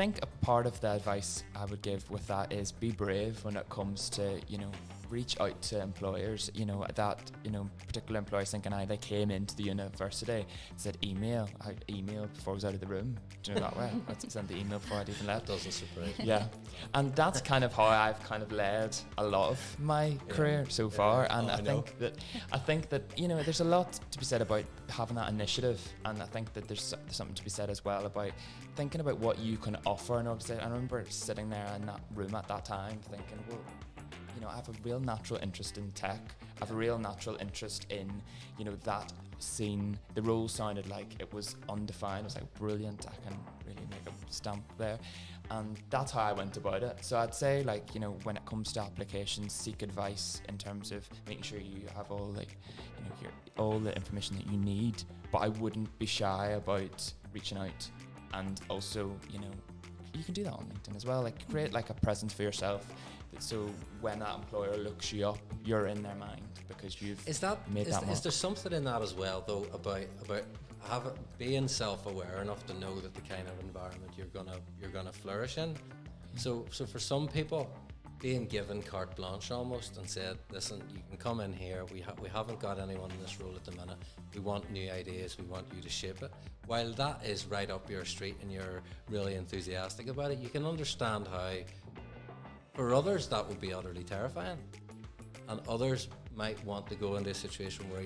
think a part of the advice I would give with that is be brave when it comes to, reach out to employers. That particular employer thinking they came into the university, said email. I emailed before I was out of the room. Do you know that way? I sent the email before I'd even left. Doesn't surprise me. Yeah, and that's kind of how I've kind of led a lot of my career so far. And I think that there's a lot to be said about having that initiative, and I think that there's something to be said as well about thinking about what you can offer an organization. I remember sitting there in that room at that time thinking, well, I have a real natural interest in tech. I have a real natural interest in, that scene. The role sounded like it was undefined. I was like, brilliant, I can really make a stamp there. And that's how I went about it. So I'd say, when it comes to applications, seek advice in terms of making sure you have all all the information that you need. But I wouldn't be shy about reaching out. And also, you can do that on LinkedIn as well. Create a presence for yourself. So when that employer looks you up, you're in their mind because you've made that mark. Is there something in that as well, though, about being self-aware enough to know that the kind of environment you're gonna flourish in? So for some people, being given carte blanche almost and said, listen, you can come in here. We haven't got anyone in this role at the minute. We want new ideas. We want you to shape it. While that is right up your street and you're really enthusiastic about it, you can understand how. For others, that would be utterly terrifying, and others might want to go into a situation where,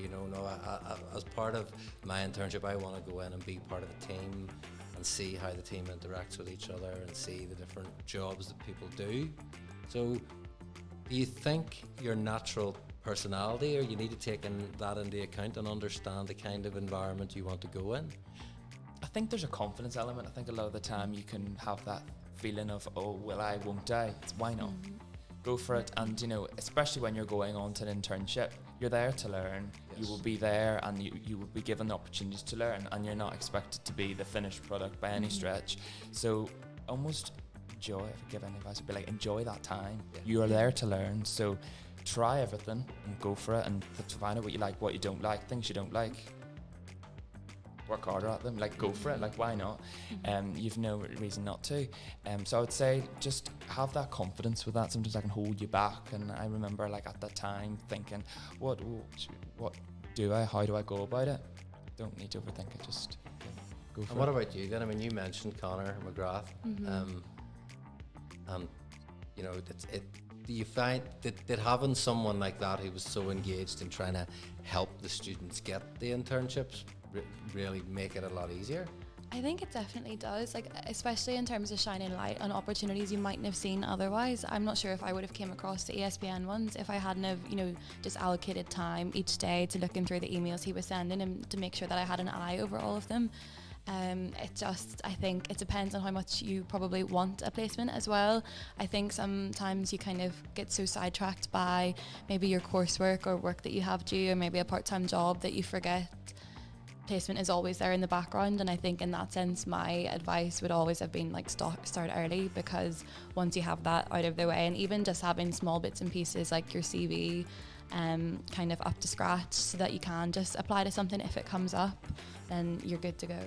as part of my internship, I want to go in and be part of a team and see how the team interacts with each other and see the different jobs that people do. So, do you think your natural personality, or you need to take that into account and understand the kind of environment you want to go in? I think there's a confidence element. I think a lot of the time you can have that feeling of, oh, will I, won't I? Why not? Go for it. And especially when you're going on to an internship, you're there to learn. Yes. You will be there, and you will be given the opportunities to learn, and you're not expected to be the finished product by any stretch. So almost enjoy, if I give any advice, would be enjoy that time. Yeah. You are there to learn, so try everything and go for it, and to find out what you like, what you don't like, things you don't like. Work harder at them, go for it, why not? You've no reason not to. So I would say just have that confidence with that. Sometimes that can hold you back, and I remember at that time thinking, what do I, how do I go about it? Don't need to overthink it, just go for it. And what about you then? I mean, you mentioned Conor McGrath, and do you find that having someone like that who was so engaged in trying to help the students get the internships really make it a lot easier? I think it definitely does, especially in terms of shining light on opportunities you mightn't have seen otherwise. I'm not sure if I would have came across the ESPN ones if I hadn't have, just allocated time each day to looking through the emails he was sending and to make sure that I had an eye over all of them. I think it depends on how much you probably want a placement as well. I think sometimes you kind of get so sidetracked by maybe your coursework or work that you have due, or maybe a part-time job, that you forget placement is always there in the background. And I think in that sense, my advice would always have been start early, because once you have that out of the way, and even just having small bits and pieces like your CV kind of up to scratch, so that you can just apply to something if it comes up, then you're good to go.